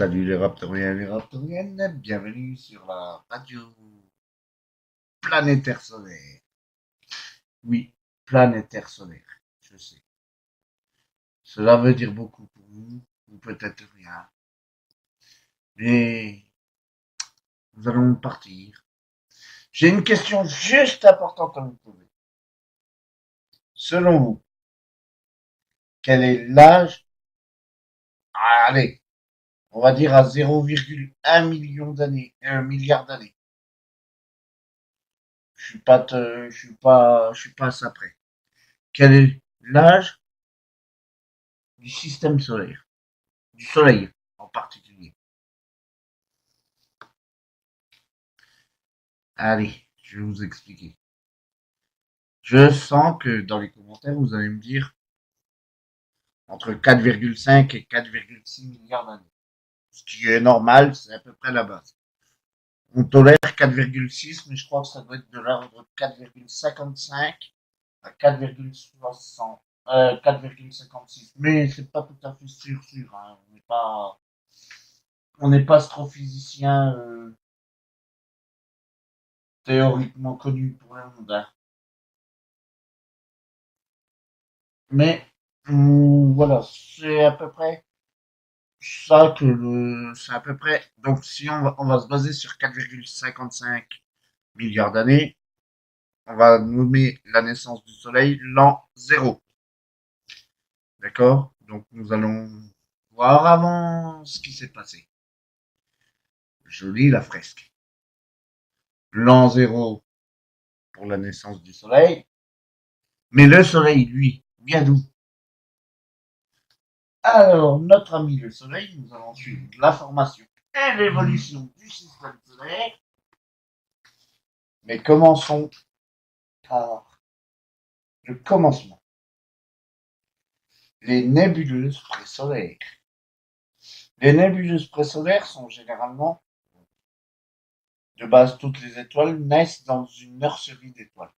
Salut les raptoriens et les raptoriennes, bienvenue sur la radio planétaire solaire. Oui, planétaire solaire, je sais. Cela veut dire beaucoup pour vous, ou peut-être rien. Mais nous allons partir. J'ai une question juste importante à vous poser. Selon vous, quel est l'âge? Allez, on va dire à 0,1 million d'années, 1 milliard d'années. Je suis pas à ça près. Quel est l'âge du système solaire? Du soleil, en particulier. Allez, je vais vous expliquer. Je sens que dans les commentaires, vous allez me dire entre 4,5 et 4,6 milliards d'années. Ce qui est normal, c'est à peu près la base. On tolère 4,6, mais je crois que ça doit être de l'ordre de 4,55 à 4,60, 4,56. Mais c'est pas tout à fait sûr, hein. On n'est pas astrophysicien théoriquement connu pour le monde, hein. Mais voilà, c'est à peu près ça que c'est à peu près. Donc si on va se baser sur 4,55 milliards d'années, on va nommer la naissance du Soleil l'an zéro. D'accord? Donc nous allons voir avant ce qui s'est passé. Je lis la fresque. L'an zéro pour la naissance du Soleil. Mais le Soleil, lui, vient d'où? Alors, notre ami le Soleil, nous allons suivre la formation et l'évolution du système solaire. Mais commençons par le commencement. Les nébuleuses présolaires. Les nébuleuses présolaires sont généralement, de base, toutes les étoiles naissent dans une nurserie d'étoiles.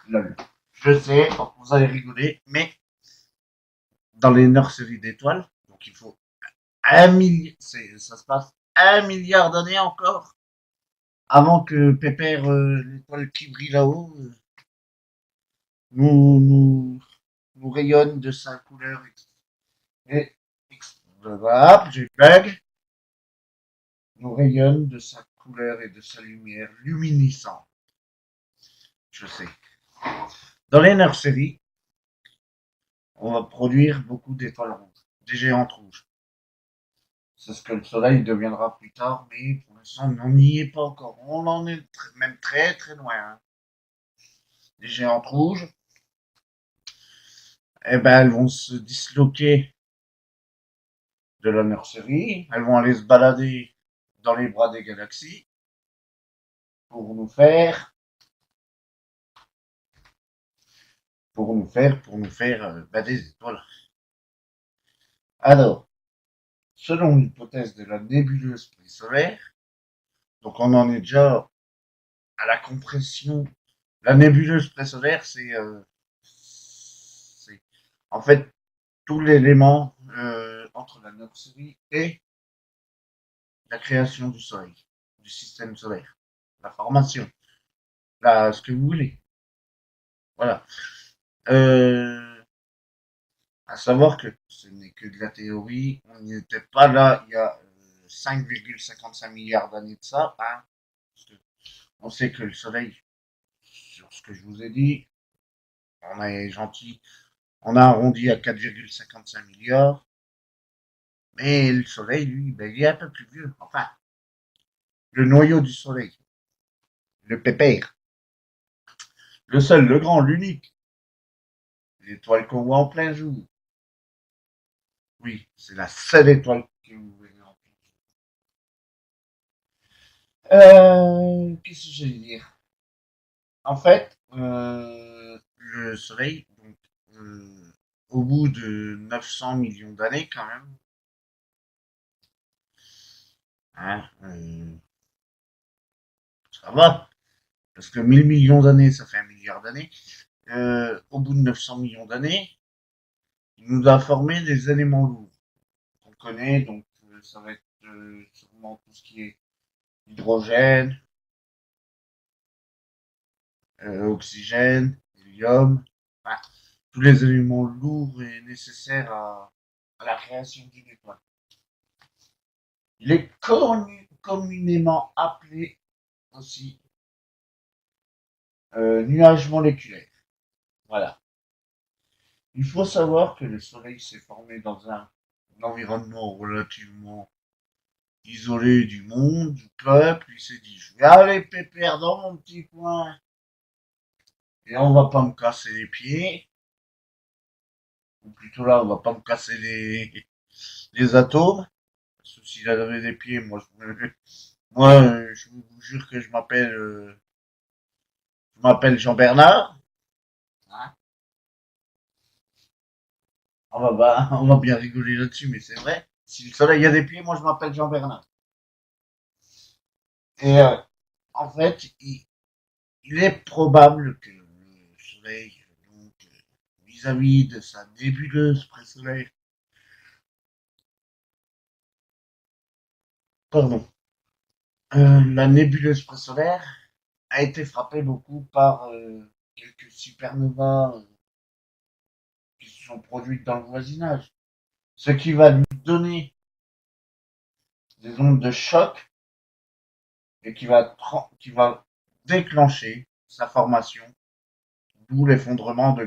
Lol. Je sais, vous allez rigoler, mais dans les nurseries d'étoiles, donc il faut ça se passe 1 milliard d'années encore avant que Pépère, l'étoile qui brille là-haut, nous rayonne de sa couleur. Et, voilà, j'ai bug. Nous rayonne de sa couleur et de sa lumière luminescente. Je sais. Dans les nurseries, on va produire beaucoup d'étoiles rouges, des géantes rouges. C'est ce que le Soleil deviendra plus tard, mais pour l'instant, on n'y est pas encore. On en est même très très loin, hein. Les géantes rouges, eh ben, elles vont se disloquer de la nurserie, elles vont aller se balader dans les bras des galaxies pour nous faire, des étoiles. Alors, selon l'hypothèse de la nébuleuse présolaire, donc on en est déjà à la compression. La nébuleuse présolaire, c'est en fait tout l'élément entre la nurserie et la création du Soleil, du système solaire, la formation, ce que vous voulez. Voilà. À savoir que ce n'est que de la théorie. On n'était pas là il y a 5,55 milliards d'années de ça, hein, parce que on sait que le Soleil, sur ce que je vous ai dit, on est gentil, on a arrondi à 4,55 milliards, mais le Soleil, lui, ben, il est un peu plus vieux. Enfin, le noyau du Soleil, le pépère, le seul, le grand, l'unique, l'étoile qu'on voit en plein jour. Oui, c'est la seule étoile que vous verrez en plein jour. Qu'est-ce que j'allais dire? En fait, le Soleil, donc, au bout de 900 millions d'années quand même, hein, ça va, parce que 1000 millions d'années, ça fait 1 milliard d'années. Au bout de 900 millions d'années, il nous a formé des éléments lourds qu'on connaît, donc ça va être sûrement tout ce qui est hydrogène, oxygène, hélium, enfin, tous les éléments lourds et nécessaires à la création d'une étoile. Il est communément appelé aussi nuage moléculaire. Voilà. Il faut savoir que le Soleil s'est formé dans un environnement relativement isolé du monde, du peuple. Il s'est dit, je vais aller pépère dans mon petit coin et on va pas me casser les pieds. Ou plutôt là, on va pas me casser les atomes. Parce que s'il avait des pieds, je vous jure que je m'appelle Jean-Bernard. Hein, on va bien rigoler là-dessus, mais c'est vrai. Si le soleil a des pieds, moi je m'appelle Jean-Bernard. Et en fait, il est probable que le soleil, donc, vis-à-vis de sa nébuleuse présolaire, pardon, la nébuleuse présolaire a été frappée beaucoup par quelques supernovas qui se sont produites dans le voisinage. Ce qui va lui donner des ondes de choc et qui va déclencher sa formation, d'où l'effondrement de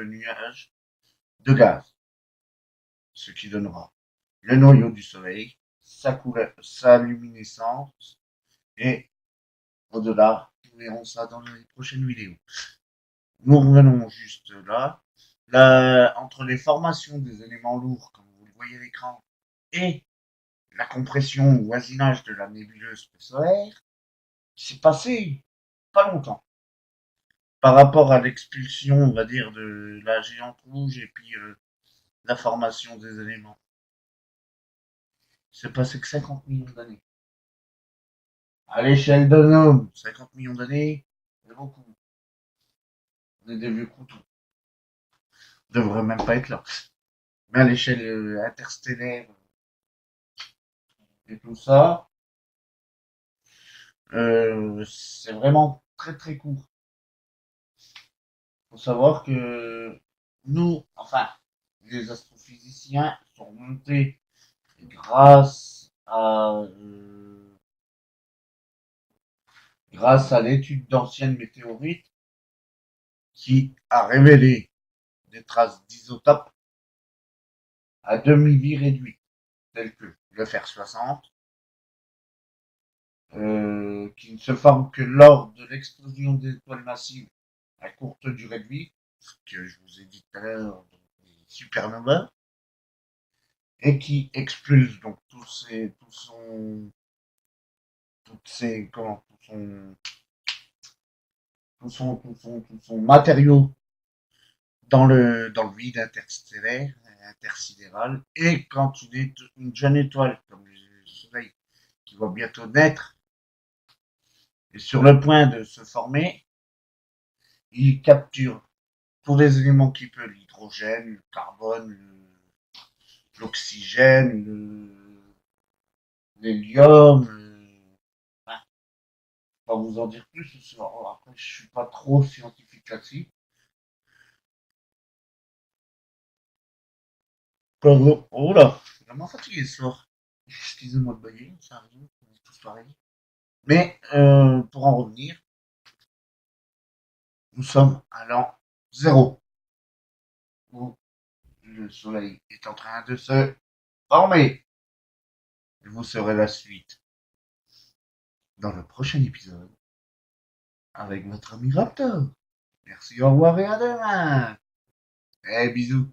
nuages de gaz, ce qui donnera le noyau du Soleil, sa luminescence, et au-delà, nous verrons ça dans les prochaines vidéos. Nous revenons juste là. Entre les formations des éléments lourds, comme vous le voyez à l'écran, et la compression ou voisinage de la nébuleuse solaire, c'est passé pas longtemps. Par rapport à l'expulsion, on va dire, de la géante rouge et puis la formation des éléments. C'est passé que 50 millions d'années. À l'échelle d'un homme, 50 millions d'années, c'est beaucoup. On est des vieux croutons. On devrait même pas être là. Mais à l'échelle interstellaire et tout ça, c'est vraiment très très court. Faut savoir que nous, enfin, les astrophysiciens sont montés grâce à l'étude d'anciennes météorites qui a révélé des traces d'isotopes à demi-vie réduite, tels que le fer 60, qui ne se forment que lors de l'explosion des étoiles massives à courte durée de vie, ce que je vous ai dit tout à l'heure, des supernovas, et qui expulsent donc tout son matériau dans le vide interstellaire, intersidéral, et quand une jeune étoile comme le Soleil qui va bientôt naître est sur le point de se former, il capture tous les éléments qu'il peut, l'hydrogène, le carbone, l'oxygène, l'hélium. Enfin, je vais pas vous en dire plus. Après, je suis pas trop scientifique là-dessus. Oh là, je suis vraiment fatigué ce soir. Excusez-moi de bailler, ça arrive, on est tous pareils. Mais pour en revenir, nous sommes à l'an zéro, où le soleil est en train de se former. Et vous saurez la suite dans le prochain épisode avec votre ami Raptor. Merci, au revoir et à demain. Et bisous.